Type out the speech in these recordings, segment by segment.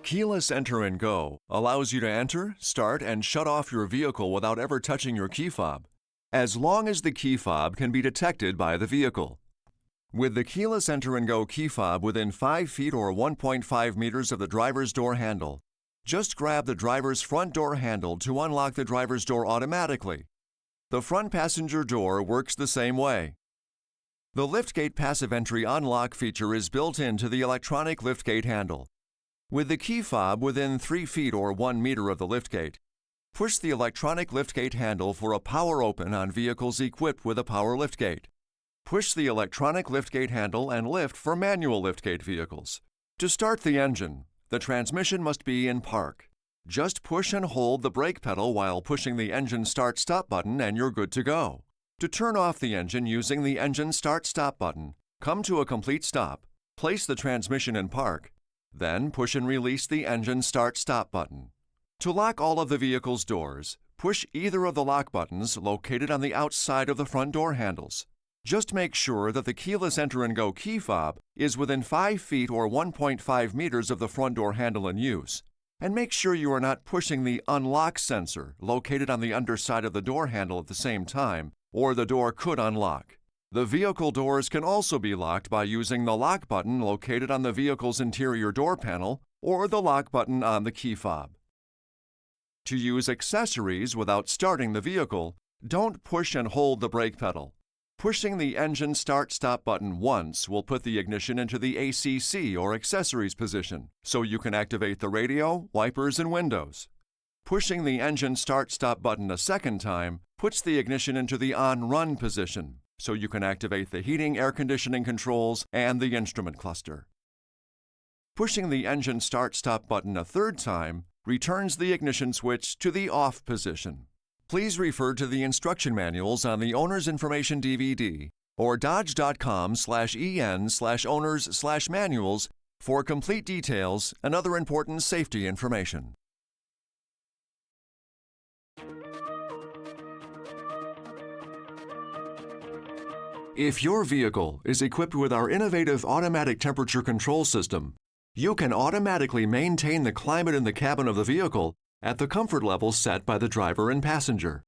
Keyless Enter and Go allows you to enter, start, and shut off your vehicle without ever touching your key fob, as long as the key fob can be detected by the vehicle. With the Keyless Enter and Go key fob within 5 feet or 1.5 meters of the driver's door handle, just grab the driver's front door handle to unlock the driver's door automatically. The front passenger door works the same way. The liftgate passive entry unlock feature is built into the electronic liftgate handle. With the key fob within 3 feet or 1 meter of the liftgate, push the electronic liftgate handle for a power open on vehicles equipped with a power liftgate. Push the electronic liftgate handle and lift for manual liftgate vehicles. To start the engine, the transmission must be in park. Just push and hold the brake pedal while pushing the engine start-stop button and you're good to go. To turn off the engine using the engine start-stop button, come to a complete stop, place the transmission in park, then push and release the engine start-stop button. To lock all of the vehicle's doors, push either of the lock buttons located on the outside of the front door handles. Just make sure that the Keyless Enter and Go key fob is within 5 feet or 1.5 meters of the front door handle in use. And make sure you are not pushing the unlock sensor located on the underside of the door handle at the same time, or the door could unlock. The vehicle doors can also be locked by using the lock button located on the vehicle's interior door panel or the lock button on the key fob. To use accessories without starting the vehicle, don't push and hold the brake pedal. Pushing the engine start-stop button once will put the ignition into the ACC or accessories position, so you can activate the radio, wipers, and windows. Pushing the engine start-stop button a second time puts the ignition into the on-run position, so you can activate the heating, air conditioning controls, and the instrument cluster. Pushing the engine start-stop button a third time returns the ignition switch to the off position. Please refer to the instruction manuals on the Owner's Information DVD or dodge.com/en/owners/manuals for complete details and other important safety information. If your vehicle is equipped with our innovative automatic temperature control system, you can automatically maintain the climate in the cabin of the vehicle at the comfort level set by the driver and passenger.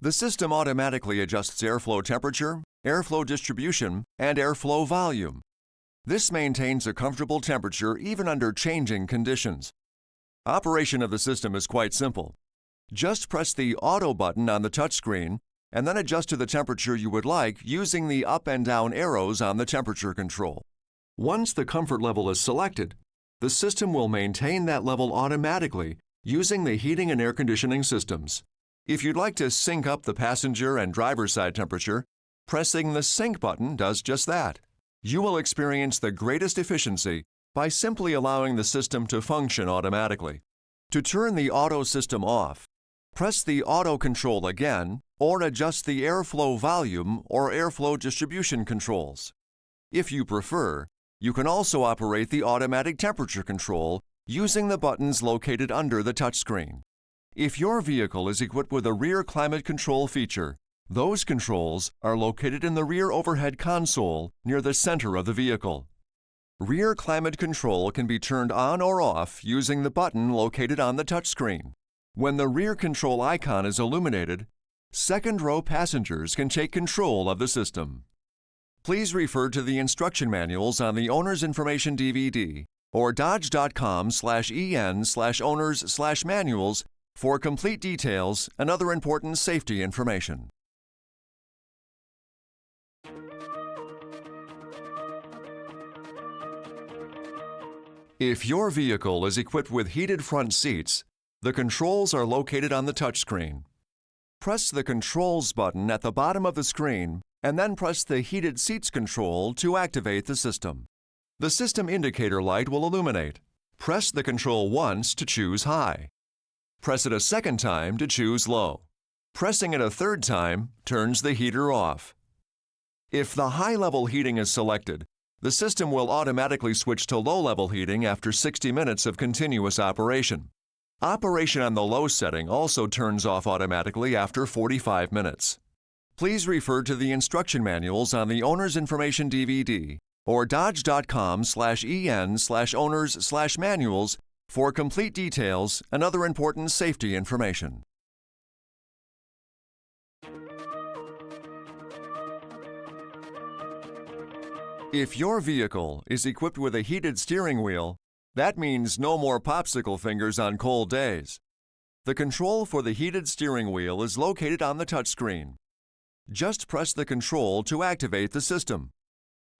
The system automatically adjusts airflow temperature, airflow distribution, and airflow volume. This maintains a comfortable temperature even under changing conditions. Operation of the system is quite simple. Just press the Auto button on the touchscreen and then adjust to the temperature you would like using the up and down arrows on the temperature control. Once the comfort level is selected, the system will maintain that level automatically using the heating and air conditioning systems. If you'd like to sync up the passenger and driver's side temperature, pressing the Sync button does just that. You will experience the greatest efficiency by simply allowing the system to function automatically. To turn the auto system off, press the Auto control again or adjust the airflow volume or airflow distribution controls. If you prefer, you can also operate the automatic temperature control using the buttons located under the touchscreen. If your vehicle is equipped with a rear climate control feature, those controls are located in the rear overhead console near the center of the vehicle. Rear climate control can be turned on or off using the button located on the touchscreen. When the rear control icon is illuminated, second-row passengers can take control of the system. Please refer to the instruction manuals on the Owner's Information DVD or dodge.com/en/owners/manuals for complete details and other important safety information. If your vehicle is equipped with heated front seats, the controls are located on the touchscreen. Press the Controls button at the bottom of the screen and then press the Heated Seats control to activate the system. The system indicator light will illuminate. Press the control once to choose High. Press it a second time to choose Low. Pressing it a third time turns the heater off. If the high-level heating is selected, the system will automatically switch to low-level heating after 60 minutes of continuous operation. Operation on the low setting also turns off automatically after 45 minutes. Please refer to the instruction manuals on the Owner's Information DVD or dodge.com/en/owners/manuals for complete details and other important safety information. If your vehicle is equipped with a heated steering wheel, that means no more popsicle fingers on cold days. The control for the heated steering wheel is located on the touchscreen. Just press the control to activate the system.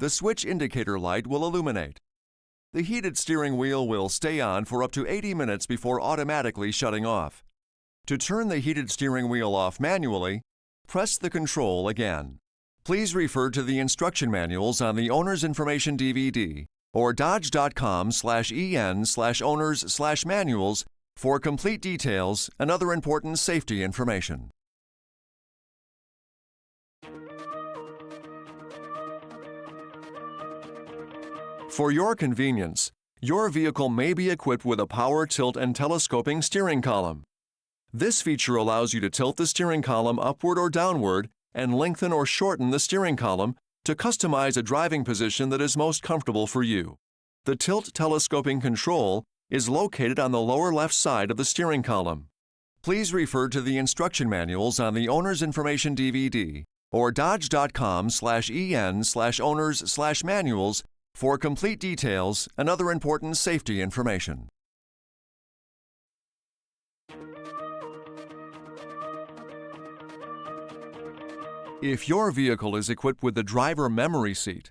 The switch indicator light will illuminate. The heated steering wheel will stay on for up to 80 minutes before automatically shutting off. To turn the heated steering wheel off manually, press the control again. Please refer to the instruction manuals on the Owner's Information DVD or dodge.com/en/owners/manuals for complete details and other important safety information. For your convenience, your vehicle may be equipped with a power tilt and telescoping steering column. This feature allows you to tilt the steering column upward or downward and lengthen or shorten the steering column to customize a driving position that is most comfortable for you. The tilt telescoping control is located on the lower left side of the steering column. Please refer to the instruction manuals on the Owner's Information DVD or dodge.com/en/owners/manuals for complete details and other important safety information. If your vehicle is equipped with the driver memory seat,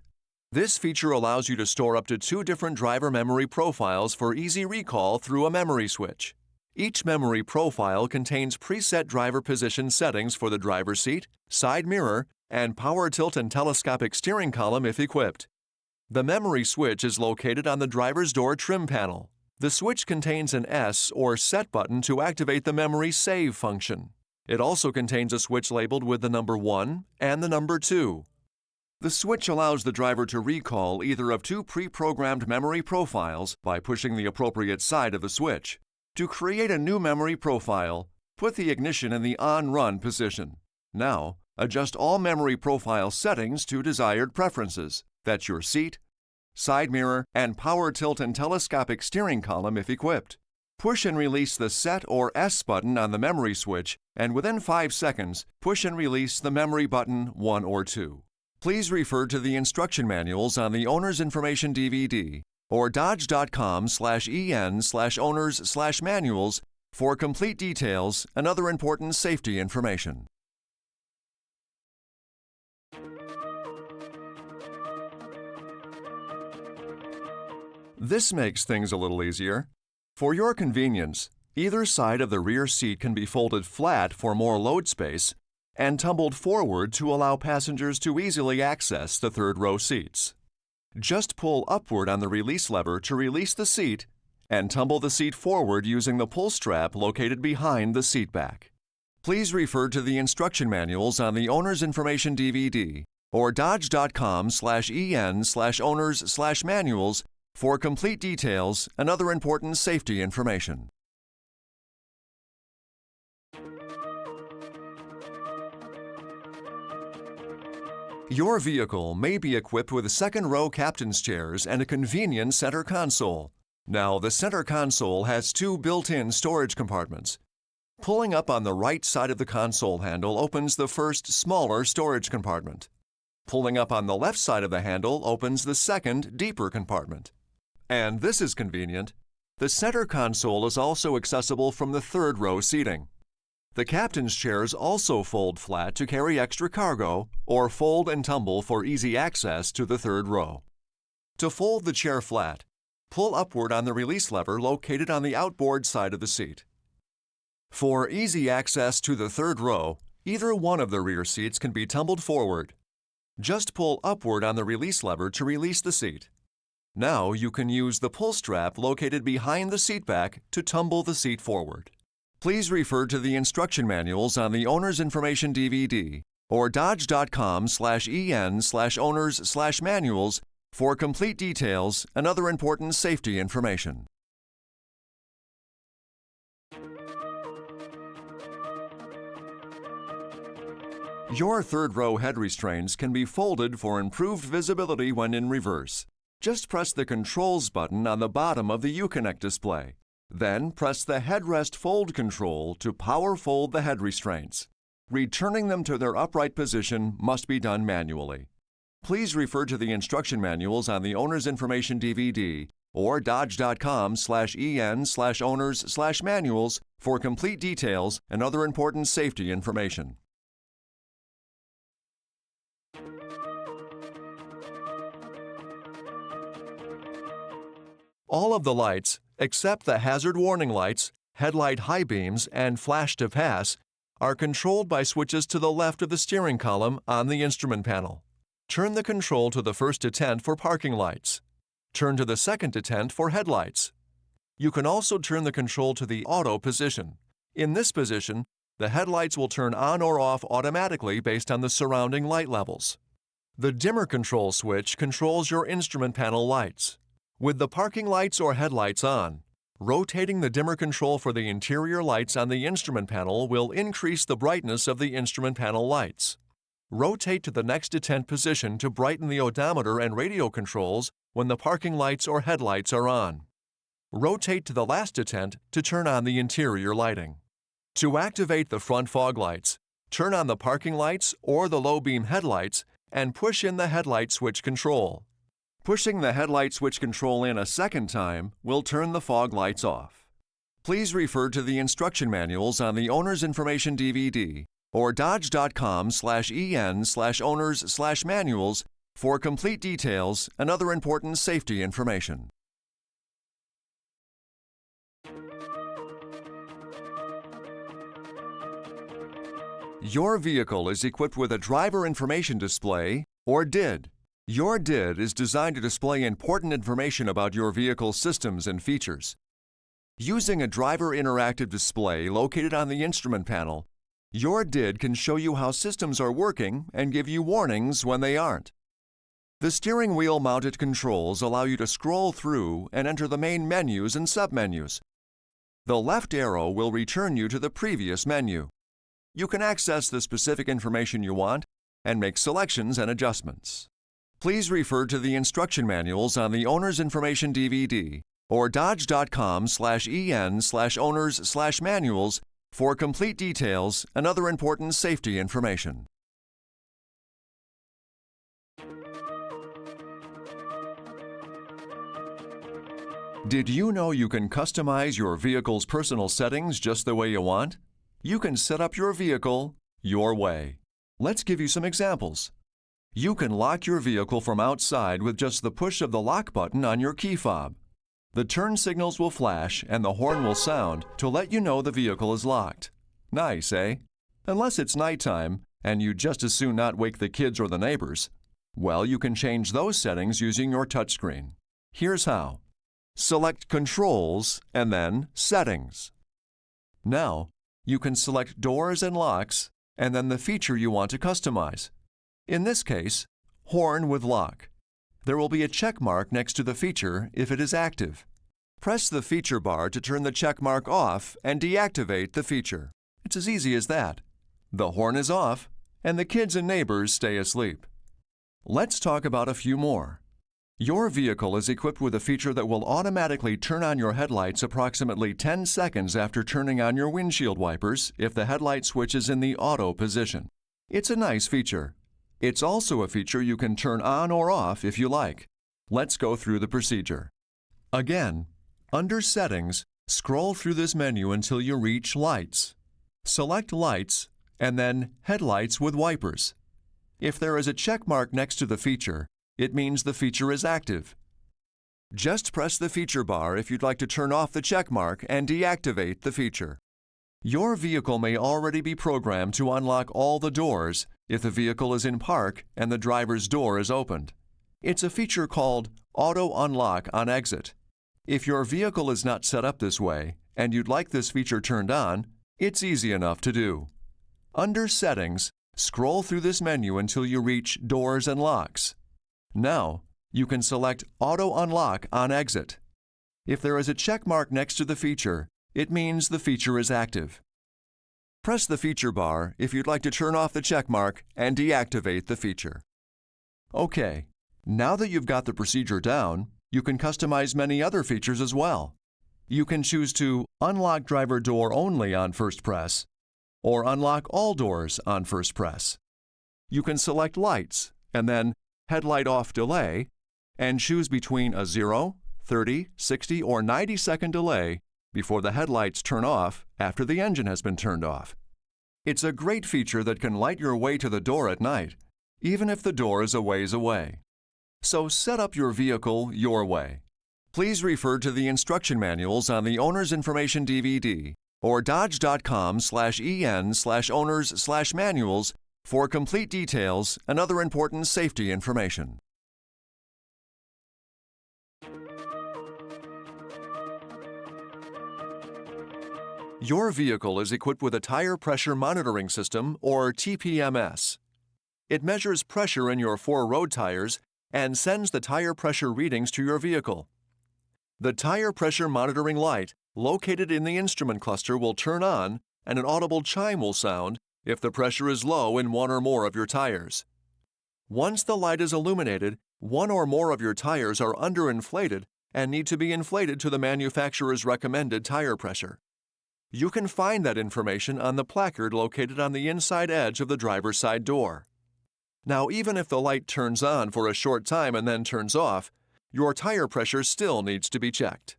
this feature allows you to store up to 2 different driver memory profiles for easy recall through a memory switch. Each memory profile contains preset driver position settings for the driver's seat, side mirror, and power tilt and telescopic steering column if equipped. The memory switch is located on the driver's door trim panel. The switch contains an S or set button to activate the memory save function. It also contains a switch labeled with the number 1 and the number 2. The switch allows the driver to recall either of 2 pre-programmed memory profiles by pushing the appropriate side of the switch. To create a new memory profile, put the ignition in the on-run position. Now, adjust all memory profile settings to desired preferences. That's your seat, side mirror, and power tilt and telescopic steering column if equipped. Push and release the Set or S button on the memory switch, and within 5 seconds, push and release the memory button 1 or 2. Please refer to the instruction manuals on the Owner's Information DVD or dodge.com/en/owners/manuals for complete details and other important safety information. This makes things a little easier. For your convenience, either side of the rear seat can be folded flat for more load space and tumbled forward to allow passengers to easily access the third row seats. Just pull upward on the release lever to release the seat and tumble the seat forward using the pull strap located behind the seat back. Please refer to the instruction manuals on the Owner's Information DVD or dodge.com/en/owners/manuals for complete details and other important safety information. Your vehicle may be equipped with second-row captain's chairs and a convenient center console. Now, the center console has 2 built-in storage compartments. Pulling up on the right side of the console handle opens the first, smaller storage compartment. Pulling up on the left side of the handle opens the second, deeper compartment. And this is convenient. The center console is also accessible from the third row seating. The captain's chairs also fold flat to carry extra cargo or fold and tumble for easy access to the third row. To fold the chair flat, pull upward on the release lever located on the outboard side of the seat. For easy access to the third row, either one of the rear seats can be tumbled forward. Just pull upward on the release lever to release the seat. Now you can use the pull strap located behind the seat back to tumble the seat forward. Please refer to the instruction manuals on the Owner's Information DVD or dodge.com/en/owners/manuals for complete details and other important safety information. Your third row head restraints can be folded for improved visibility when in reverse. Just press the Controls button on the bottom of the Uconnect display. Then press the Headrest Fold control to power fold the head restraints. Returning them to their upright position must be done manually. Please refer to the instruction manuals on the Owner's Information DVD or dodge.com/en/owners/manuals for complete details and other important safety information. All of the lights, except the hazard warning lights, headlight high beams, and flash to pass, are controlled by switches to the left of the steering column on the instrument panel. Turn the control to the first detent for parking lights. Turn to the second detent for headlights. You can also turn the control to the auto position. In this position, the headlights will turn on or off automatically based on the surrounding light levels. The dimmer control switch controls your instrument panel lights. With the parking lights or headlights on, rotating the dimmer control for the interior lights on the instrument panel will increase the brightness of the instrument panel lights. Rotate to the next detent position to brighten the odometer and radio controls when the parking lights or headlights are on. Rotate to the last detent to turn on the interior lighting. To activate the front fog lights, turn on the parking lights or the low beam headlights and push in the headlight switch control. Pushing the headlight switch control in a second time will turn the fog lights off. Please refer to the instruction manuals on the Owner's Information DVD or dodge.com/en/owners/manuals for complete details and other important safety information. Your vehicle is equipped with a driver information display, or DID. Your DID is designed to display important information about your vehicle's systems and features. Using a driver interactive display located on the instrument panel, your DID can show you how systems are working and give you warnings when they aren't. The steering wheel mounted controls allow you to scroll through and enter the main menus and submenus. The left arrow will return you to the previous menu. You can access the specific information you want and make selections and adjustments. Please refer to the instruction manuals on the Owner's Information DVD or dodge.com/en/owners/manuals for complete details and other important safety information. Did you know you can customize your vehicle's personal settings just the way you want? You can set up your vehicle your way. Let's give you some examples. You can lock your vehicle from outside with just the push of the lock button on your key fob. The turn signals will flash and the horn will sound to let you know the vehicle is locked. Nice, eh? Unless it's nighttime and you'd just as soon not wake the kids or the neighbors. Well, you can change those settings using your touchscreen. Here's how. Select Controls and then Settings. Now, you can select Doors and Locks and then the feature you want to customize. In this case, Horn with Lock. There will be a check mark next to the feature if it is active. Press the feature bar to turn the check mark off and deactivate the feature. It's as easy as that. The horn is off, and the kids and neighbors stay asleep. Let's talk about a few more. Your vehicle is equipped with a feature that will automatically turn on your headlights approximately 10 seconds after turning on your windshield wipers if the headlight switch is in the auto position. It's a nice feature. It's also a feature you can turn on or off if you like. Let's go through the procedure. Again, under Settings, scroll through this menu until you reach Lights. Select Lights and then Headlights with Wipers. If there is a check mark next to the feature, it means the feature is active. Just press the feature bar if you'd like to turn off the check mark and deactivate the feature. Your vehicle may already be programmed to unlock all the doors if the vehicle is in park and the driver's door is opened. It's a feature called Auto Unlock on Exit. If your vehicle is not set up this way and you'd like this feature turned on, it's easy enough to do. Under Settings, scroll through this menu until you reach Doors and Locks. Now, you can select Auto Unlock on Exit. If there is a check mark next to the feature, it means the feature is active. Press the feature bar if you'd like to turn off the check mark and deactivate the feature. Okay, now that you've got the procedure down, you can customize many other features as well. You can choose to unlock driver door only on first press, or unlock all doors on first press. You can select lights and then headlight off delay and choose between a 0, 30, 60, or 90-second delay before the headlights turn off after the engine has been turned off. It's a great feature that can light your way to the door at night, even if the door is a ways away. So set up your vehicle your way. Please refer to the instruction manuals on the Owner's Information DVD or dodge.com/en/owners/manuals for complete details and other important safety information. Your vehicle is equipped with a Tire Pressure Monitoring System, or TPMS. It measures pressure in your 4 road tires and sends the tire pressure readings to your vehicle. The tire pressure monitoring light located in the instrument cluster will turn on and an audible chime will sound if the pressure is low in 1 or more of your tires. Once the light is illuminated, 1 or more of your tires are underinflated and need to be inflated to the manufacturer's recommended tire pressure. You can find that information on the placard located on the inside edge of the driver's side door. Now, even if the light turns on for a short time and then turns off, your tire pressure still needs to be checked.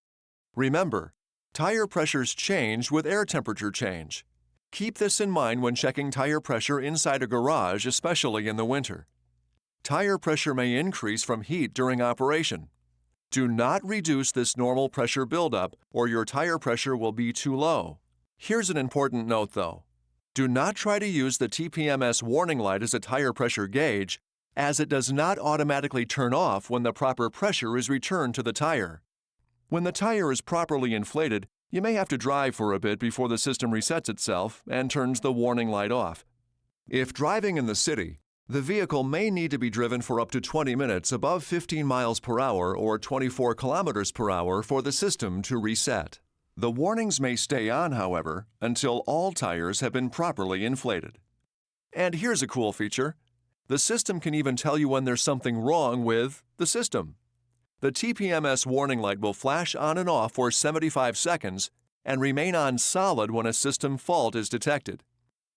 Remember, tire pressures change with air temperature change. Keep this in mind when checking tire pressure inside a garage, especially in the winter. Tire pressure may increase from heat during operation. Do not reduce this normal pressure buildup or your tire pressure will be too low. Here's an important note though. Do not try to use the TPMS warning light as a tire pressure gauge, as it does not automatically turn off when the proper pressure is returned to the tire. When the tire is properly inflated, you may have to drive for a bit before the system resets itself and turns the warning light off. If driving in the city, the vehicle may need to be driven for up to 20 minutes above 15 miles per hour or 24 kilometers per hour for the system to reset. The warnings may stay on, however, until all tires have been properly inflated. And here's a cool feature. The system can even tell you when there's something wrong with the system. The TPMS warning light will flash on and off for 75 seconds and remain on solid when a system fault is detected.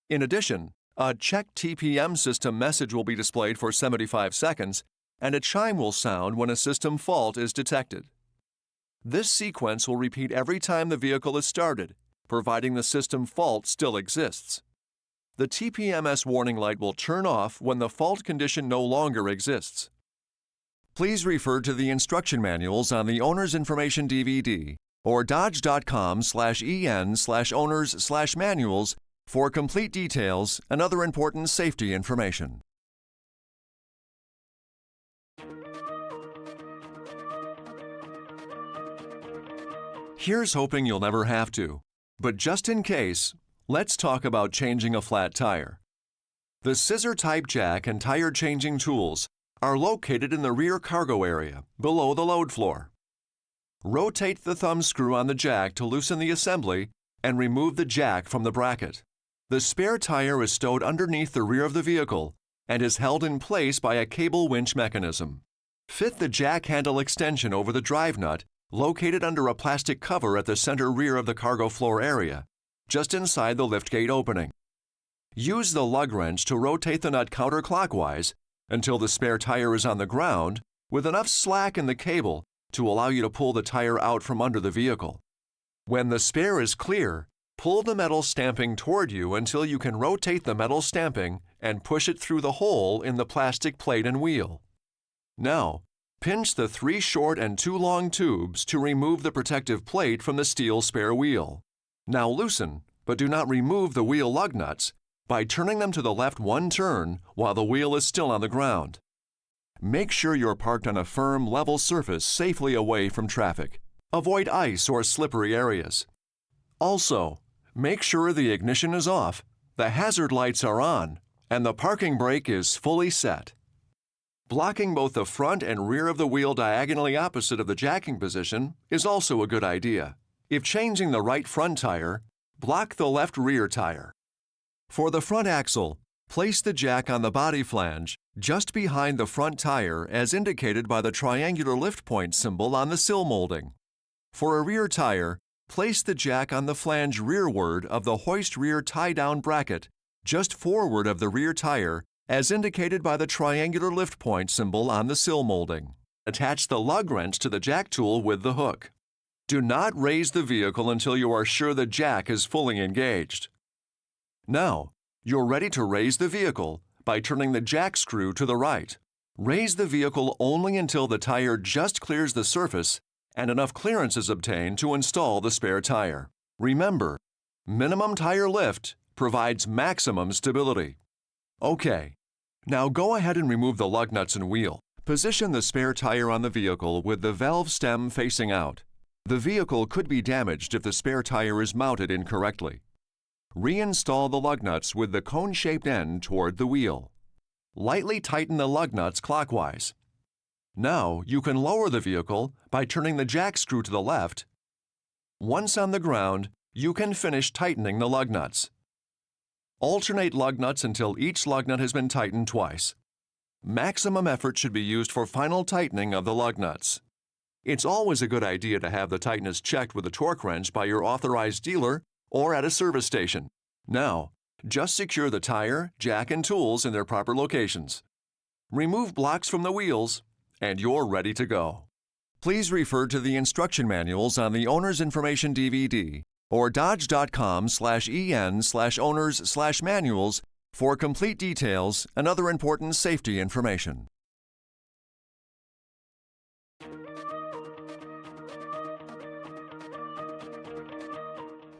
In addition, a Check TPM System message will be displayed for 75 seconds and a chime will sound when a system fault is detected. This sequence will repeat every time the vehicle is started, providing the system fault still exists. The TPMS warning light will turn off when the fault condition no longer exists. Please refer to the instruction manuals on the Owner's Information DVD or dodge.com/en/owners/manuals for complete details and other important safety information. Here's hoping you'll never have to, but just in case, let's talk about changing a flat tire. The scissor-type jack and tire changing tools are located in the rear cargo area, below the load floor. Rotate the thumb screw on the jack to loosen the assembly and remove the jack from the bracket. The spare tire is stowed underneath the rear of the vehicle and is held in place by a cable winch mechanism. Fit the jack handle extension over the drive nut located under a plastic cover at the center rear of the cargo floor area, just inside the liftgate opening. Use the lug wrench to rotate the nut counterclockwise until the spare tire is on the ground with enough slack in the cable to allow you to pull the tire out from under the vehicle. When the spare is clear, pull the metal stamping toward you until you can rotate the metal stamping and push it through the hole in the plastic plate and wheel. Now, pinch the 3 short and 2 long tubes to remove the protective plate from the steel spare wheel. Now loosen, but do not remove the wheel lug nuts by turning them to the left 1 turn while the wheel is still on the ground. Make sure you're parked on a firm, level surface safely away from traffic. Avoid ice or slippery areas. Also, make sure the ignition is off, the hazard lights are on, and the parking brake is fully set. Blocking both the front and rear of the wheel diagonally opposite of the jacking position is also a good idea. If changing the right front tire, block the left rear tire. For the front axle, place the jack on the body flange just behind the front tire as indicated by the triangular lift point symbol on the sill molding. For a rear tire, place the jack on the flange rearward of the hoist rear tie-down bracket just forward of the rear tire as indicated by the triangular lift point symbol on the sill molding. Attach the lug wrench to the jack tool with the hook. Do not raise the vehicle until you are sure the jack is fully engaged. Now, you're ready to raise the vehicle by turning the jack screw to the right. Raise the vehicle only until the tire just clears the surface and enough clearance is obtained to install the spare tire. Remember, minimum tire lift provides maximum stability. Okay, now go ahead and remove the lug nuts and wheel. Position the spare tire on the vehicle with the valve stem facing out. The vehicle could be damaged if the spare tire is mounted incorrectly. Reinstall the lug nuts with the cone-shaped end toward the wheel. Lightly tighten the lug nuts clockwise. Now you can lower the vehicle by turning the jack screw to the left. Once on the ground, you can finish tightening the lug nuts. Alternate lug nuts until each lug nut has been tightened twice. Maximum effort should be used for final tightening of the lug nuts. It's always a good idea to have the tightness checked with a torque wrench by your authorized dealer or at a service station. Now, just secure the tire, jack, and tools in their proper locations. Remove blocks from the wheels, and you're ready to go. Please refer to the instruction manuals on the Owner's Information DVD or dodge.com/en/owners/manuals for complete details and other important safety information.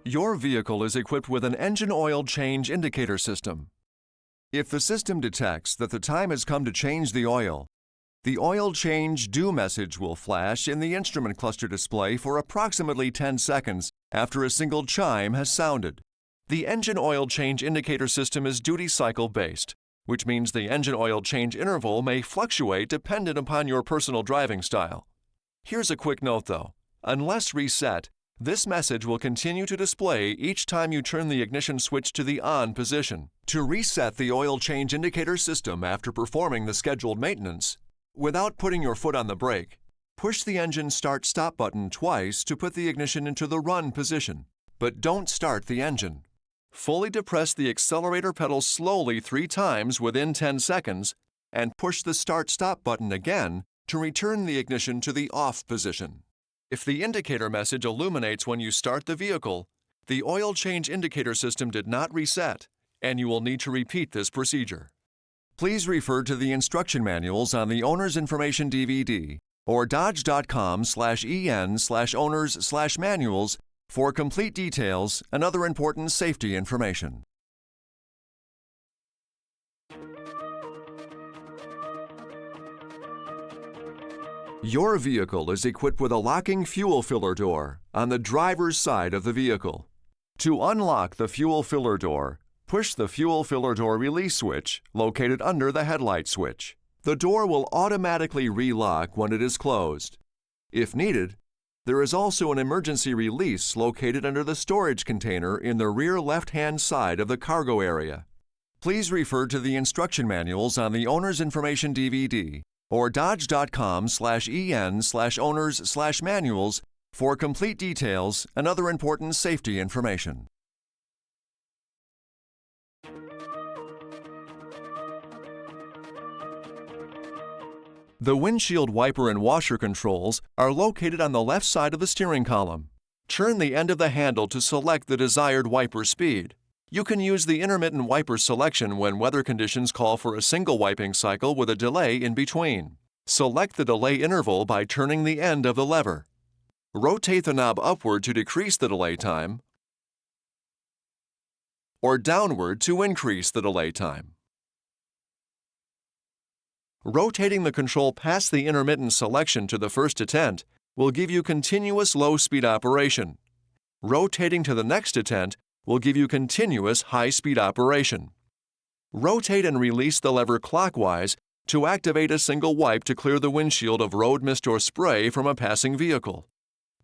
Your vehicle is equipped with an engine oil change indicator system. If the system detects that the time has come to change the oil change due message will flash in the instrument cluster display for approximately 10 seconds after a single chime has sounded. The engine oil change indicator system is duty cycle based, which means the engine oil change interval may fluctuate dependent upon your personal driving style. Here's a quick note though. Unless reset, this message will continue to display each time you turn the ignition switch to the on position. To reset the oil change indicator system after performing the scheduled maintenance, without putting your foot on the brake, push the engine start-stop button twice to put the ignition into the run position, but don't start the engine. Fully depress the accelerator pedal slowly 3 times within 10 seconds and push the start-stop button again to return the ignition to the off position. If the indicator message illuminates when you start the vehicle, the oil change indicator system did not reset, and you will need to repeat this procedure. Please refer to the instruction manuals on the Owner's Information DVD or dodge.com/en/owners/manuals for complete details and other important safety information. Your vehicle is equipped with a locking fuel filler door on the driver's side of the vehicle. To unlock the fuel filler door, push the fuel filler door release switch located under the headlight switch. The door will automatically relock when it is closed. If needed, there is also an emergency release located under the storage container in the rear left-hand side of the cargo area. Please refer to the instruction manuals on the Owner's Information DVD or dodge.com/en/owners/manuals for complete details and other important safety information. The windshield wiper and washer controls are located on the left side of the steering column. Turn the end of the handle to select the desired wiper speed. You can use the intermittent wiper selection when weather conditions call for a single wiping cycle with a delay in between. Select the delay interval by turning the end of the lever. Rotate the knob upward to decrease the delay time or downward to increase the delay time. Rotating the control past the intermittent selection to the first detent will give you continuous low-speed operation. Rotating to the next detent will give you continuous high-speed operation. Rotate and release the lever clockwise to activate a single wipe to clear the windshield of road mist or spray from a passing vehicle.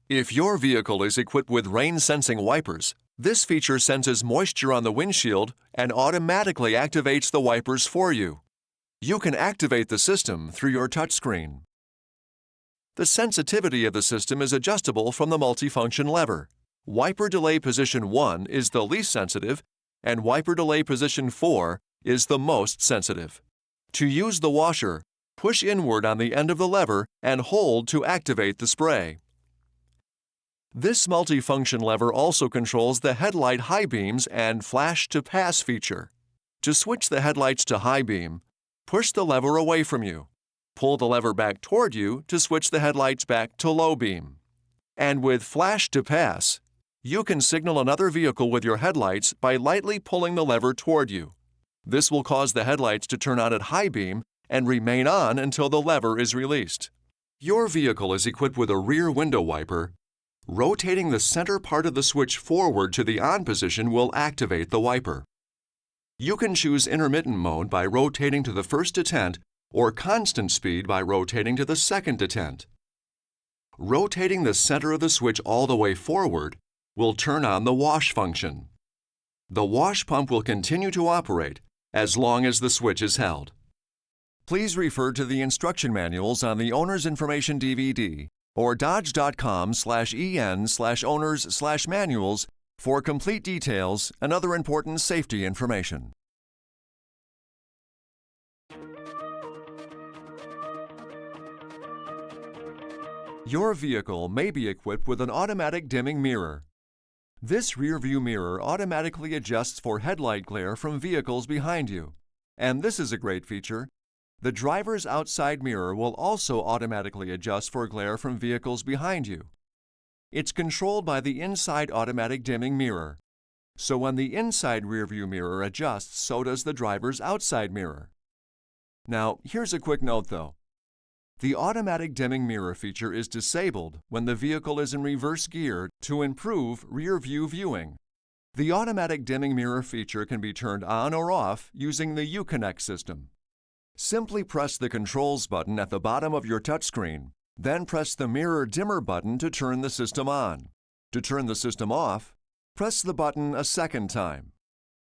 If your vehicle is equipped with rain-sensing wipers, This feature senses moisture on the windshield and automatically activates the wipers for you. You can activate the system through your touchscreen. The sensitivity of the system is adjustable from the multifunction lever. Wiper delay position 1 is the least sensitive, and wiper delay position 4 is the most sensitive. To use the washer, push inward on the end of the lever and hold to activate the spray. This multifunction lever also controls the headlight high beams and flash to pass feature. To switch the headlights to high beam, push the lever away from you. Pull the lever back toward you to switch the headlights back to low beam. And with flash to pass, you can signal another vehicle with your headlights by lightly pulling the lever toward you. This will cause the headlights to turn on at high beam and remain on until the lever is released. Your vehicle is equipped with a rear window wiper. Rotating the center part of the switch forward to the on position will activate the wiper. You can choose intermittent mode by rotating to the first detent or constant speed by rotating to the second detent. Rotating the center of the switch all the way forward will turn on the wash function. The wash pump will continue to operate as long as the switch is held. Please refer to the instruction manuals on the Owner's Information DVD or dodge.com/en/owners/manuals for complete details and other important safety information. Your vehicle may be equipped with an automatic dimming mirror. This rear-view mirror automatically adjusts for headlight glare from vehicles behind you. And this is a great feature. The driver's outside mirror will also automatically adjust for glare from vehicles behind you. It's controlled by the inside automatic dimming mirror. So when the inside rear-view mirror adjusts, so does the driver's outside mirror. Now, here's a quick note though. The automatic dimming mirror feature is disabled when the vehicle is in reverse gear to improve rear-view viewing. The automatic dimming mirror feature can be turned on or off using the Uconnect system. Simply press the controls button at the bottom of your touchscreen, then press the mirror dimmer button to turn the system on. To turn the system off, press the button a second time.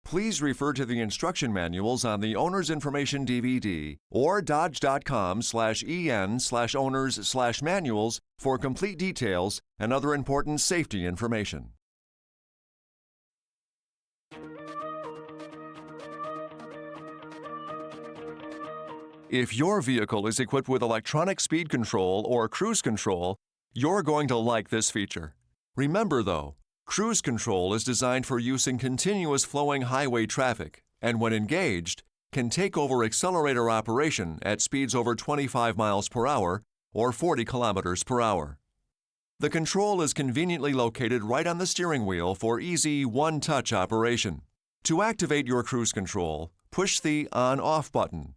Please refer to the instruction manuals on the Owner's Information DVD or dodge.com/en/owners/manuals for complete details and other important safety information. If your vehicle is equipped with electronic speed control or cruise control, you're going to like this feature. Remember though, cruise control is designed for use in continuous flowing highway traffic and when engaged, can take over accelerator operation at speeds over 25 miles per hour or 40 kilometers per hour. The control is conveniently located right on the steering wheel for easy one-touch operation. To activate your cruise control, push the on-off button.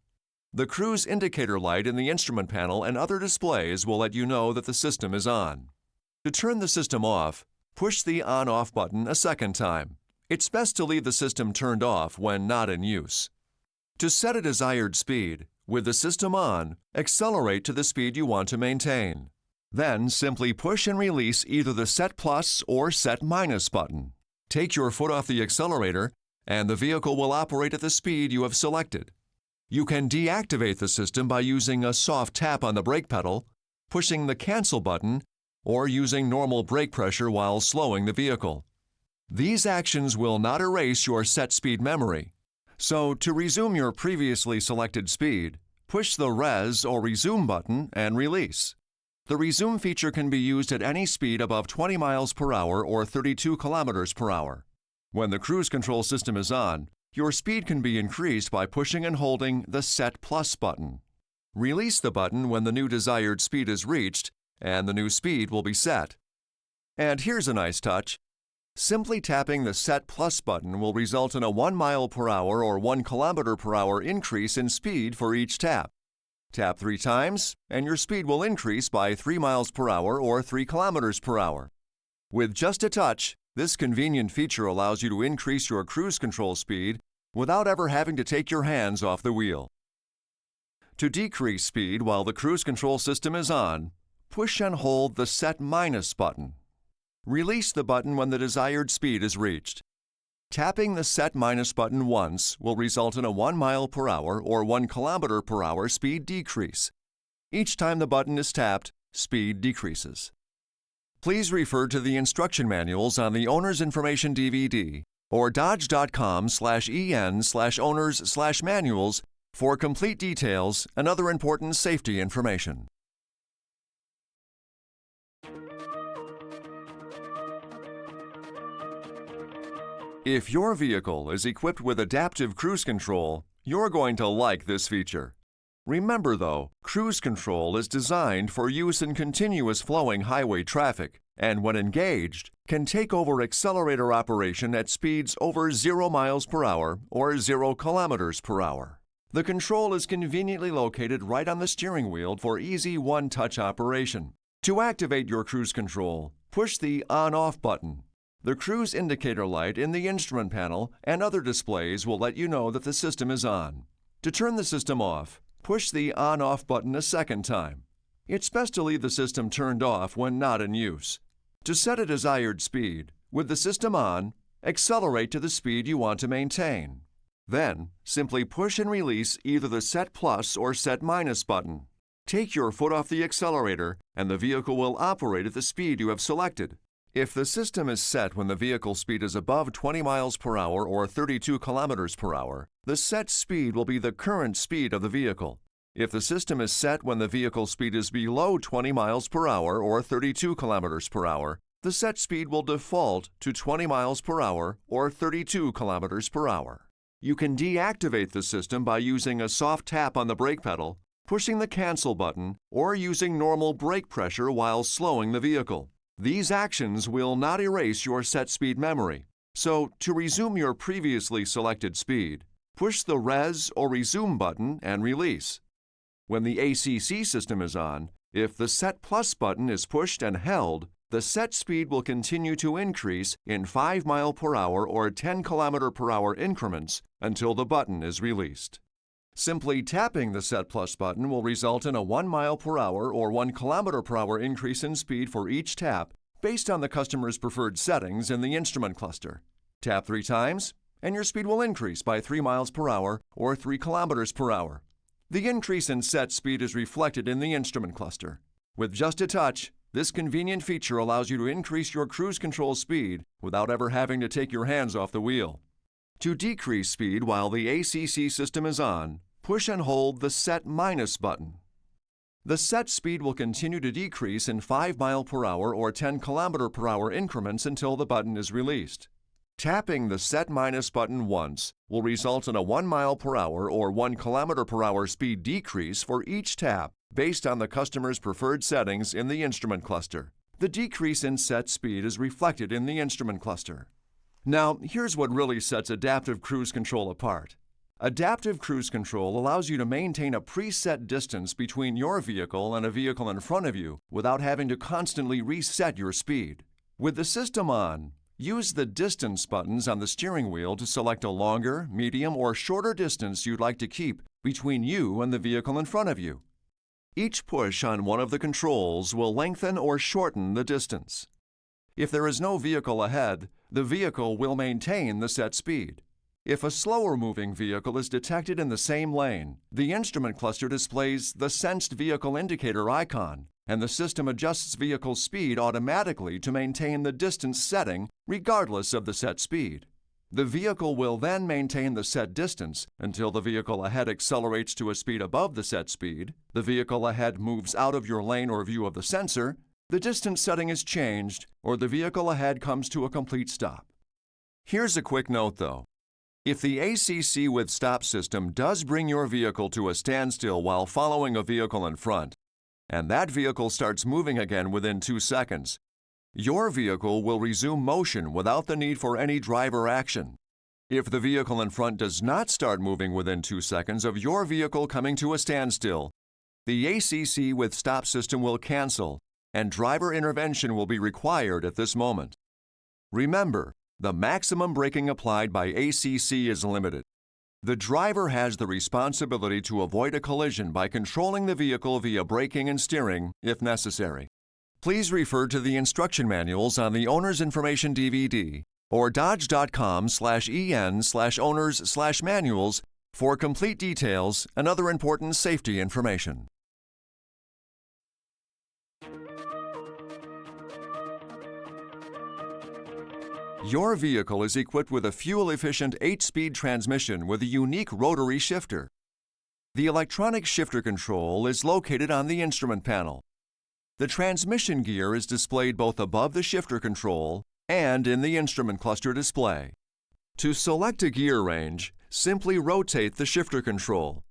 The cruise indicator light in the instrument panel and other displays will let you know that the system is on. To turn the system off, push the on-off button a second time. It's best to leave the system turned off when not in use. To set a desired speed, with the system on, accelerate to the speed you want to maintain. Then simply push and release either the Set Plus or Set Minus button. Take your foot off the accelerator, and the vehicle will operate at the speed you have selected. You can deactivate the system by using a soft tap on the brake pedal, pushing the Cancel button, or using normal brake pressure while slowing the vehicle. These actions will not erase your set speed memory. So, to resume your previously selected speed, push the Res or Resume button and release. The Resume feature can be used at any speed above 20 miles per hour or 32 kilometers per hour. When the cruise control system is on, your speed can be increased by pushing and holding the Set Plus button. Release the button when the new desired speed is reached, and the new speed will be set. And here's a nice touch. Simply tapping the Set Plus button will result in a 1 mile per hour or 1 kilometer per hour increase in speed for each tap. Tap 3 times, and your speed will increase by 3 miles per hour or 3 kilometers per hour. With just a touch, this convenient feature allows you to increase your cruise control speed without ever having to take your hands off the wheel. To decrease speed while the cruise control system is on, push and hold the Set Minus button. Release the button when the desired speed is reached. Tapping the Set Minus button once will result in a 1 mile per hour or 1 kilometer per hour speed decrease. Each time the button is tapped, speed decreases. Please refer to the instruction manuals on the Owner's Information DVD or dodge.com/en/owners/manuals for complete details and other important safety information. If your vehicle is equipped with adaptive cruise control, you're going to like this feature. Remember though, cruise control is designed for use in continuous flowing highway traffic and when engaged, can take over accelerator operation at speeds over 0 miles per hour or 0 kilometers per hour. The control is conveniently located right on the steering wheel for easy one-touch operation. To activate your cruise control, push the On-Off button. The cruise indicator light in the instrument panel and other displays will let you know that the system is on. To turn the system off, push the On-Off button a second time. It's best to leave the system turned off when not in use. To set a desired speed, with the system on, accelerate to the speed you want to maintain. Then, simply push and release either the Set Plus or Set Minus button. Take your foot off the accelerator and the vehicle will operate at the speed you have selected. If the system is set when the vehicle speed is above 20 miles per hour or 32 kilometers per hour, the set speed will be the current speed of the vehicle. If the system is set when the vehicle speed is below 20 miles per hour or 32 kilometers per hour, the set speed will default to 20 miles per hour or 32 kilometers per hour. You can deactivate the system by using a soft tap on the brake pedal, pushing the cancel button, or using normal brake pressure while slowing the vehicle. These actions will not erase your set speed memory. So, to resume your previously selected speed, push the Res or Resume button and release. When the ACC system is on, if the Set Plus button is pushed and held, the set speed will continue to increase in 5 mile per hour or 10 kilometer per hour increments until the button is released. Simply tapping the Set Plus button will result in a 1 mile per hour or 1 kilometer per hour increase in speed for each tap based on the customer's preferred settings in the instrument cluster. Tap 3 times, and your speed will increase by 3 miles per hour or 3 kilometers per hour. The increase in set speed is reflected in the instrument cluster. With just a touch, this convenient feature allows you to increase your cruise control speed without ever having to take your hands off the wheel. To decrease speed while the ACC system is on, push and hold the Set Minus button. The set speed will continue to decrease in 5 mile per hour or 10 kilometer per hour increments until the button is released. Tapping the Set Minus button once will result in a 1 mile per hour or 1 kilometer per hour speed decrease for each tap based on the customer's preferred settings in the instrument cluster. The decrease in set speed is reflected in the instrument cluster. Now, here's what really sets adaptive cruise control apart. Adaptive cruise control allows you to maintain a preset distance between your vehicle and a vehicle in front of you without having to constantly reset your speed. With the system on, use the distance buttons on the steering wheel to select a longer, medium, or shorter distance you'd like to keep between you and the vehicle in front of you. Each push on one of the controls will lengthen or shorten the distance. If there is no vehicle ahead, the vehicle will maintain the set speed. If a slower moving vehicle is detected in the same lane, the instrument cluster displays the Sensed Vehicle Indicator icon, and the system adjusts vehicle speed automatically to maintain the distance setting regardless of the set speed. The vehicle will then maintain the set distance until the vehicle ahead accelerates to a speed above the set speed, the vehicle ahead moves out of your lane or view of the sensor, the distance setting is changed, or the vehicle ahead comes to a complete stop. Here's a quick note though. If the ACC with stop system does bring your vehicle to a standstill while following a vehicle in front, and that vehicle starts moving again within 2 seconds, your vehicle will resume motion without the need for any driver action. If the vehicle in front does not start moving within 2 seconds of your vehicle coming to a standstill, the ACC with stop system will cancel and driver intervention will be required at this moment. Remember, the maximum braking applied by ACC is limited. The driver has the responsibility to avoid a collision by controlling the vehicle via braking and steering if necessary. Please refer to the instruction manuals on the Owner's Information DVD or dodge.com/en/owners/manuals for complete details and other important safety information. Your vehicle is equipped with a fuel-efficient 8-speed transmission with a unique rotary shifter. The electronic shifter control is located on the instrument panel. The transmission gear is displayed both above the shifter control and in the instrument cluster display. To select a gear range, simply rotate the shifter control.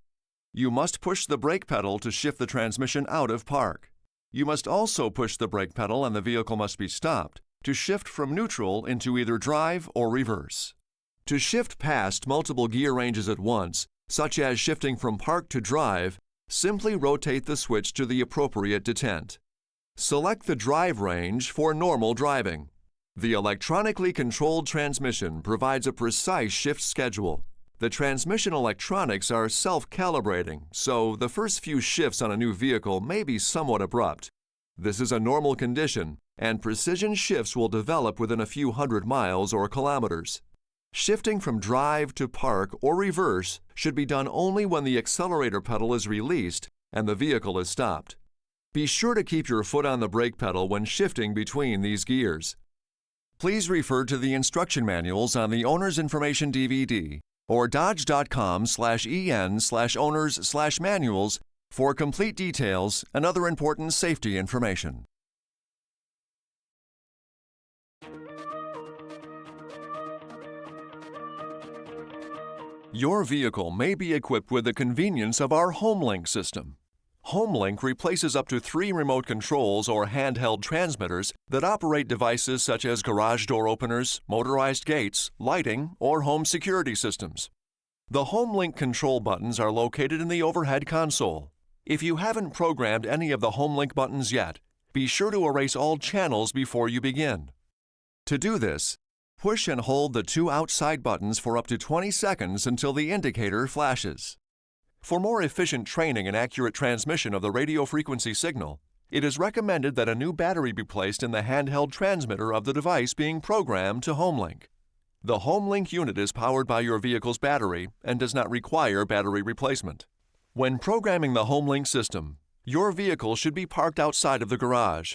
You must push the brake pedal to shift the transmission out of park. You must also push the brake pedal and the vehicle must be stopped to shift from neutral into either drive or reverse. To shift past multiple gear ranges at once, such as shifting from park to drive, simply rotate the switch to the appropriate detent. Select the drive range for normal driving. The electronically controlled transmission provides a precise shift schedule. The transmission electronics are self-calibrating, so the first few shifts on a new vehicle may be somewhat abrupt. This is a normal condition, and precision shifts will develop within a few hundred miles or kilometers. Shifting from drive to park or reverse should be done only when the accelerator pedal is released and the vehicle is stopped. Be sure to keep your foot on the brake pedal when shifting between these gears. Please refer to the instruction manuals on the Owner's Information DVD or dodge.com/en/owners/manuals for complete details and other important safety information. Your vehicle may be equipped with the convenience of our HomeLink system. HomeLink replaces up to 3 remote controls or handheld transmitters that operate devices such as garage door openers, motorized gates, lighting, or home security systems. The HomeLink control buttons are located in the overhead console. If you haven't programmed any of the HomeLink buttons yet, be sure to erase all channels before you begin. To do this, push and hold the 2 outside buttons for up to 20 seconds until the indicator flashes. For more efficient training and accurate transmission of the radio frequency signal, it is recommended that a new battery be placed in the handheld transmitter of the device being programmed to HomeLink. The HomeLink unit is powered by your vehicle's battery and does not require battery replacement. When programming the HomeLink system, your vehicle should be parked outside of the garage.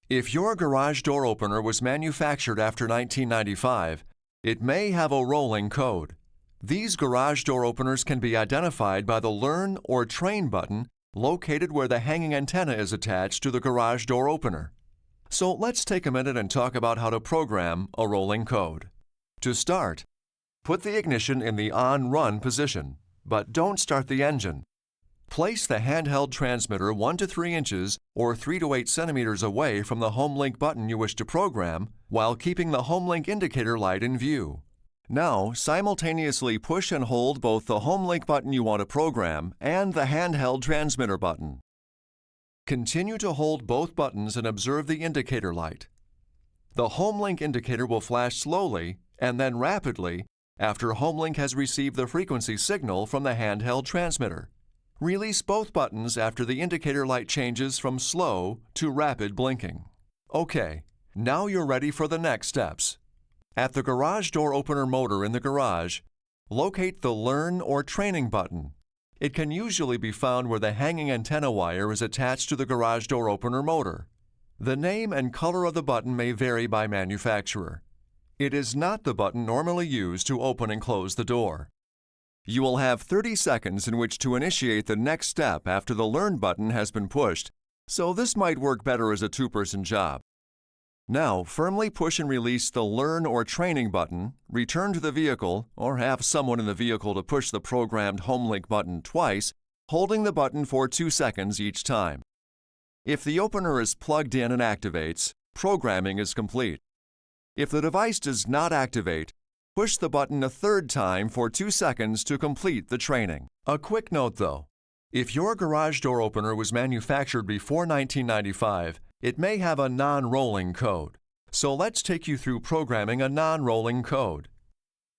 If your garage door opener was manufactured after 1995, it may have a rolling code. These garage door openers can be identified by the Learn or Train button located where the hanging antenna is attached to the garage door opener. So let's take a minute and talk about how to program a rolling code. To start, put the ignition in the on-run position, but don't start the engine. Place the handheld transmitter 1 to 3 inches or 3 to 8 centimeters away from the HomeLink button you wish to program while keeping the HomeLink indicator light in view. Now, simultaneously push and hold both the HomeLink button you want to program and the handheld transmitter button. Continue to hold both buttons and observe the indicator light. The HomeLink indicator will flash slowly and then rapidly after HomeLink has received the frequency signal from the handheld transmitter. Release both buttons after the indicator light changes from slow to rapid blinking. Okay, now you're ready for the next steps. At the garage door opener motor in the garage, locate the Learn or Training button. It can usually be found where the hanging antenna wire is attached to the garage door opener motor. The name and color of the button may vary by manufacturer. It is not the button normally used to open and close the door. You will have 30 seconds in which to initiate the next step after the Learn button has been pushed, so this might work better as a 2-person job. Now, firmly push and release the Learn or Training button, return to the vehicle, or have someone in the vehicle to push the programmed HomeLink button twice, holding the button for 2 seconds each time. If the opener is plugged in and activates, programming is complete. If the device does not activate, push the button a 3rd time for 2 seconds to complete the training. A quick note though, if your garage door opener was manufactured before 1995, it may have a non-rolling code. So let's take you through programming a non-rolling code.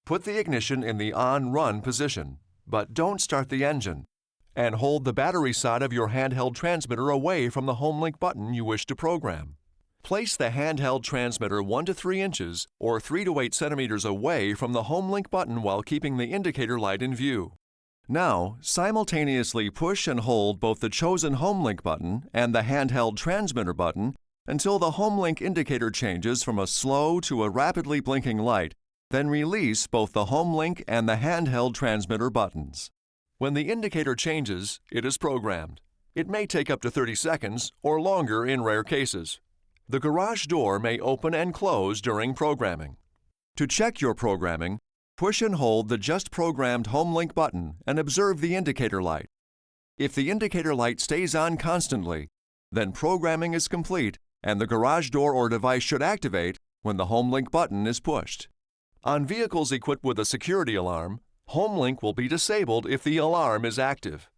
Put the ignition in the on-run position, but don't start the engine. and hold the battery side of your handheld transmitter away from the HomeLink button you wish to program. Place the handheld transmitter 1 to 3 inches or 3 to 8 centimeters away from the HomeLink button while keeping the indicator light in view. Now, simultaneously push and hold both the chosen HomeLink button and the handheld transmitter button until the HomeLink indicator changes from a slow to a rapidly blinking light, then release both the HomeLink and the handheld transmitter buttons. When the indicator changes, it is programmed. It may take up to 30 seconds or longer in rare cases. The garage door may open and close during programming. To check your programming, push and hold the just programmed HomeLink button and observe the indicator light. If the indicator light stays on constantly, then programming is complete and the garage door or device should activate when the HomeLink button is pushed. On vehicles equipped with a security alarm, HomeLink will be disabled if the alarm is active.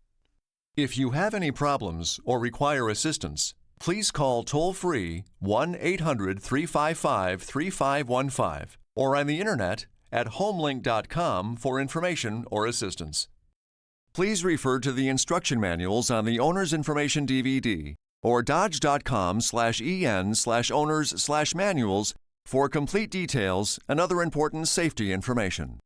If you have any problems or require assistance, please call toll-free 1-800-355-3515 or on the Internet at homelink.com for information or assistance. Please refer to the instruction manuals on the Owner's Information DVD or dodge.com/en/owners/manuals for complete details and other important safety information.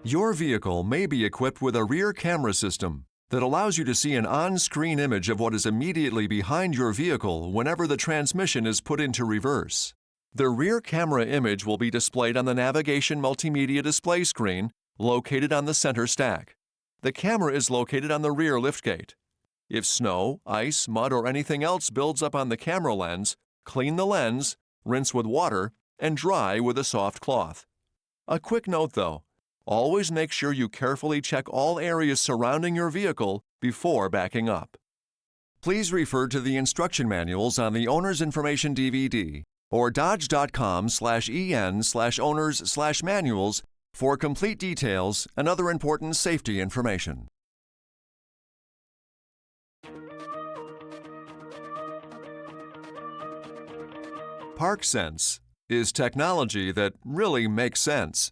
Your vehicle may be equipped with a rear camera system that allows you to see an on-screen image of what is immediately behind your vehicle whenever the transmission is put into reverse. The rear camera image will be displayed on the navigation multimedia display screen located on the center stack. The camera is located on the rear liftgate. If snow, ice, mud, or anything else builds up on the camera lens, clean the lens, rinse with water, and dry with a soft cloth. A quick note though, always make sure you carefully check all areas surrounding your vehicle before backing up. Please refer to the instruction manuals on the Owner's Information DVD or dodge.com/en/owners/manuals for complete details and other important safety information. ParkSense is technology that really makes sense.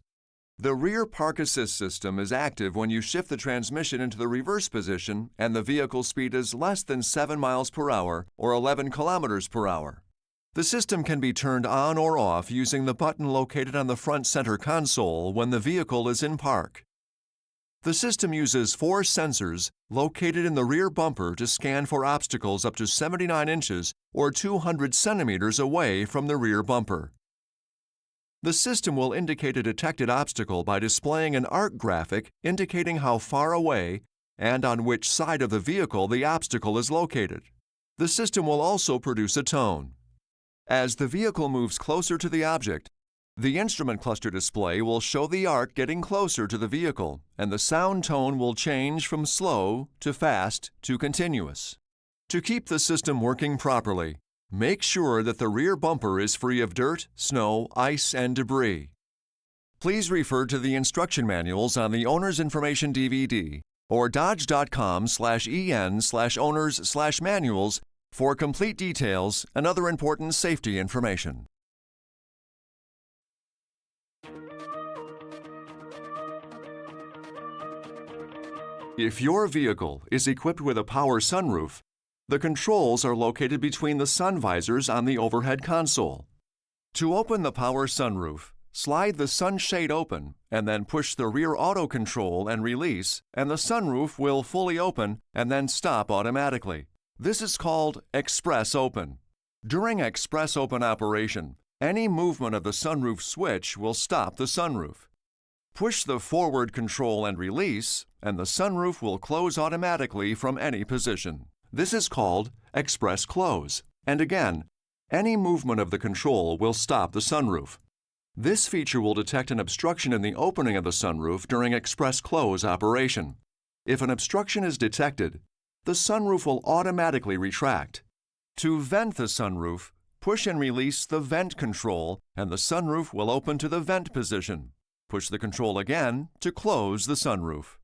The rear park assist system is active when you shift the transmission into the reverse position and the vehicle speed is less than 7 miles per hour or 11 kilometers per hour. The system can be turned on or off using the button located on the front center console when the vehicle is in park. The system uses 4 sensors located in the rear bumper to scan for obstacles up to 79 inches or 200 centimeters away from the rear bumper. The system will indicate a detected obstacle by displaying an arc graphic indicating how far away and on which side of the vehicle the obstacle is located. The system will also produce a tone. As the vehicle moves closer to the object, the instrument cluster display will show the arc getting closer to the vehicle, and the sound tone will change from slow to fast to continuous. To keep the system working properly, make sure that the rear bumper is free of dirt, snow, ice, and debris. Please refer to the instruction manuals on the Owner's Information DVD or dodge.com/en/owners/manuals for complete details and other important safety information. If your vehicle is equipped with a power sunroof, the controls are located between the sun visors on the overhead console. To open the power sunroof, slide the sunshade open and then push the rear auto control and release, and the sunroof will fully open and then stop automatically. This is called Express Open. During Express Open operation, any movement of the sunroof switch will stop the sunroof. Push the forward control and release, and the sunroof will close automatically from any position. This is called Express Close. And again, any movement of the control will stop the sunroof. This feature will detect an obstruction in the opening of the sunroof during Express Close operation. If an obstruction is detected, the sunroof will automatically retract. To vent the sunroof, push and release the vent control, and the sunroof will open to the vent position. Push the control again to close the sunroof.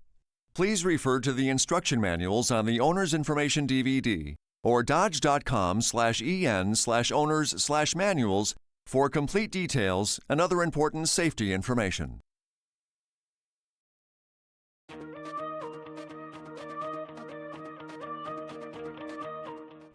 Please refer to the instruction manuals on the Owner's Information DVD or dodge.com/en/owners/manuals for complete details and other important safety information.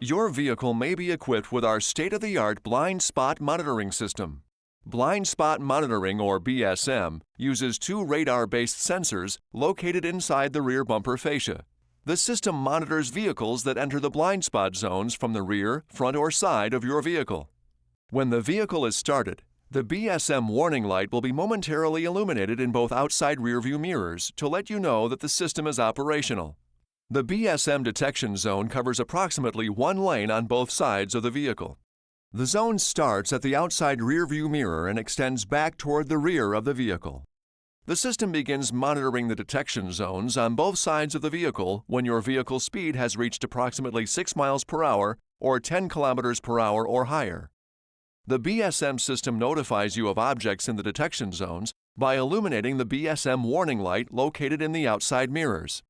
Your vehicle may be equipped with our state-of-the-art blind spot monitoring system. Blind spot monitoring, or BSM, uses two radar-based sensors located inside the rear bumper fascia. The system monitors vehicles that enter the blind spot zones from the rear, front, or side of your vehicle. When the vehicle is started, the BSM warning light will be momentarily illuminated in both outside rearview mirrors to let you know that the system is operational. The BSM detection zone covers approximately one lane on both sides of the vehicle. The zone starts at the outside rearview mirror and extends back toward the rear of the vehicle. The system begins monitoring the detection zones on both sides of the vehicle when your vehicle speed has reached approximately 6 miles per hour or 10 kilometers per hour or higher. The BSM system notifies you of objects in the detection zones by illuminating the BSM warning light located in the outside mirrors.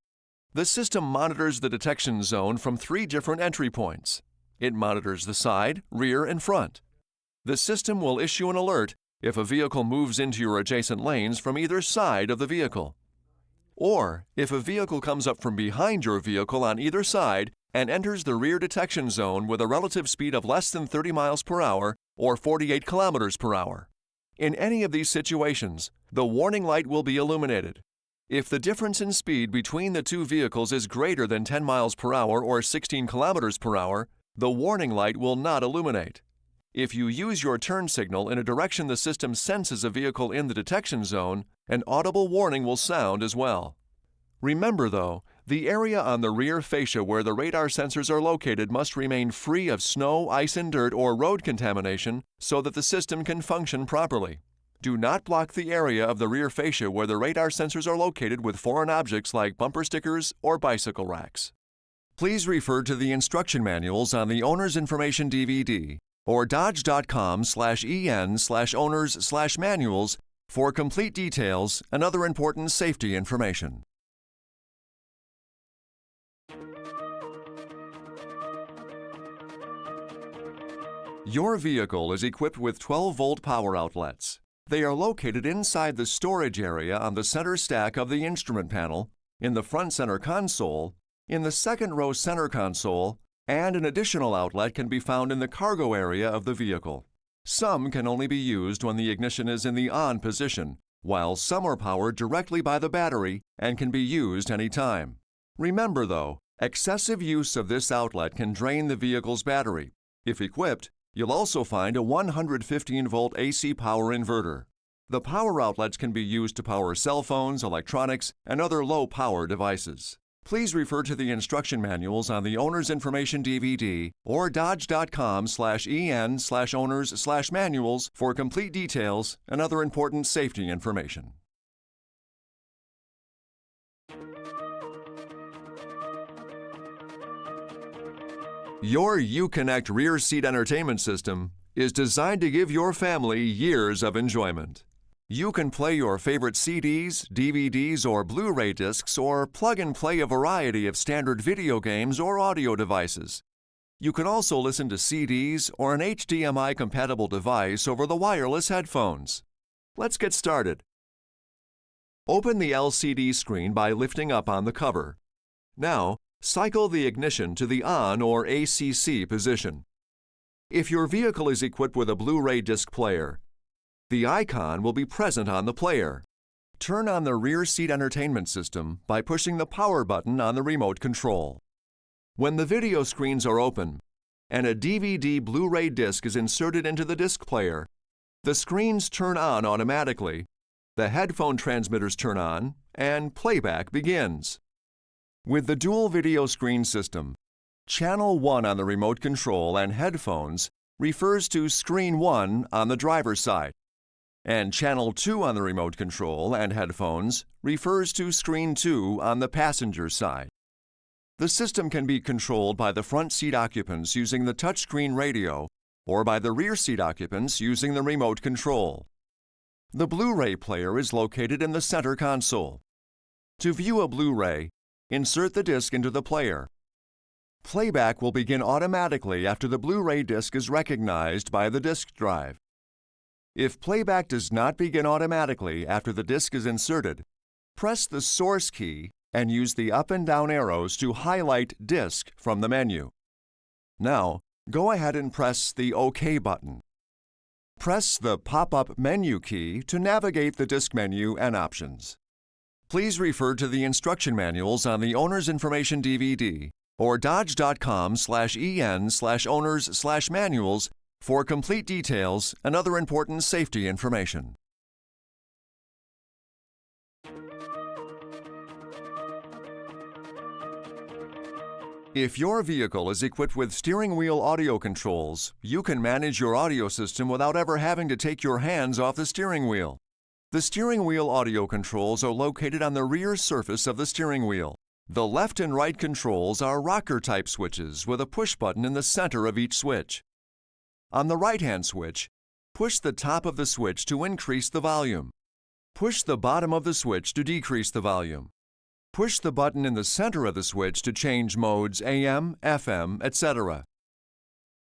The system monitors the detection zone from 3 different entry points. It monitors the side, rear, and front. The system will issue an alert if a vehicle moves into your adjacent lanes from either side of the vehicle, or if a vehicle comes up from behind your vehicle on either side and enters the rear detection zone with a relative speed of less than 30 miles per hour or 48 kilometers per hour. In any of these situations, the warning light will be illuminated. If the difference in speed between the two vehicles is greater than 10 miles per hour or 16 kilometers per hour, the warning light will not illuminate. If you use your turn signal in a direction the system senses a vehicle in the detection zone, an audible warning will sound as well. Remember, though, the area on the rear fascia where the radar sensors are located must remain free of snow, ice and dirt, or road contamination so that the system can function properly. Do not block the area of the rear fascia where the radar sensors are located with foreign objects like bumper stickers or bicycle racks. Please refer to the instruction manuals on the Owner's Information DVD or dodge.com/en/owners/manuals for complete details and other important safety information. Your vehicle is equipped with 12-volt power outlets. They are located inside the storage area on the center stack of the instrument panel, in the front center console, in the second row center console, and an additional outlet can be found in the cargo area of the vehicle. Some can only be used when the ignition is in the on position, while some are powered directly by the battery and can be used anytime. Remember, though, excessive use of this outlet can drain the vehicle's battery. If equipped, you'll also find a 115-volt AC power inverter. The power outlets can be used to power cell phones, electronics, and other low-power devices. Please refer to the instruction manuals on the Owner's Information DVD or dodge.com/en/owners/manuals for complete details and other important safety information. Your Uconnect rear seat entertainment system is designed to give your family years of enjoyment. You can play your favorite CDs, DVDs, or Blu-ray discs, or plug and play a variety of standard video games or audio devices. You can also listen to CDs or an HDMI-compatible device over the wireless headphones. Let's get started. Open the LCD screen by lifting up on the cover. Now, cycle the ignition to the on or ACC position. If your vehicle is equipped with a Blu-ray disc player, the icon will be present on the player. Turn on the rear seat entertainment system by pushing the power button on the remote control. When the video screens are open and a DVD Blu-ray disc is inserted into the disc player, the screens turn on automatically, the headphone transmitters turn on, and playback begins. With the dual video screen system, Channel 1 on the remote control and headphones refers to Screen 1 on the driver's side, and Channel 2 on the remote control and headphones refers to Screen 2 on the passenger side. The system can be controlled by the front seat occupants using the touchscreen radio or by the rear seat occupants using the remote control. The Blu-ray player is located in the center console. To view a Blu-ray, insert the disc into the player. Playback will begin automatically after the Blu-ray disc is recognized by the disc drive. If playback does not begin automatically after the disc is inserted, press the source key and use the up and down arrows to highlight Disc from the menu. Now, go ahead and press the OK button. Press the pop-up menu key to navigate the disc menu and options. Please refer to the instruction manuals on the Owner's Information DVD or dodge.com/en/owners/manuals for complete details and other important safety information. If your vehicle is equipped with steering wheel audio controls, you can manage your audio system without ever having to take your hands off the steering wheel. The steering wheel audio controls are located on the rear surface of the steering wheel. The left and right controls are rocker-type switches with a push button in the center of each switch. On the right-hand switch, push the top of the switch to increase the volume. Push the bottom of the switch to decrease the volume. Push the button in the center of the switch to change modes AM, FM, etc.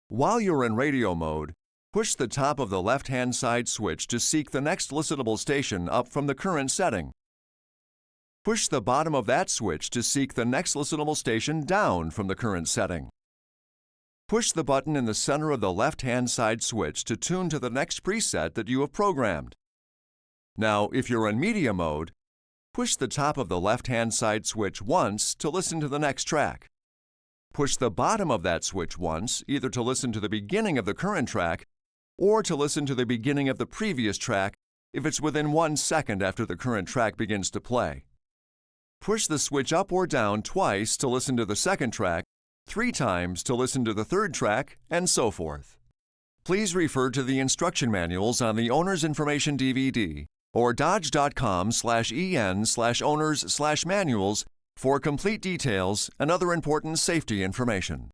While you're in radio mode, push the top of the left-hand side switch to seek the next listenable station up from the current setting. Push the bottom of that switch to seek the next listenable station down from the current setting. Push the button in the center of the left-hand side switch to tune to the next preset that you have programmed. Now, if you're in media mode, push the top of the left-hand side switch once to listen to the next track. Push the bottom of that switch once, either to listen to the beginning of the current track or to listen to the beginning of the previous track if it's within 1 second after the current track begins to play. Push the switch up or down twice to listen to the second track, 3 times to listen to the third track, and so forth. Please refer to the instruction manuals on the Owner's Information DVD or dodge.com/en/owners/manuals for complete details and other important safety information.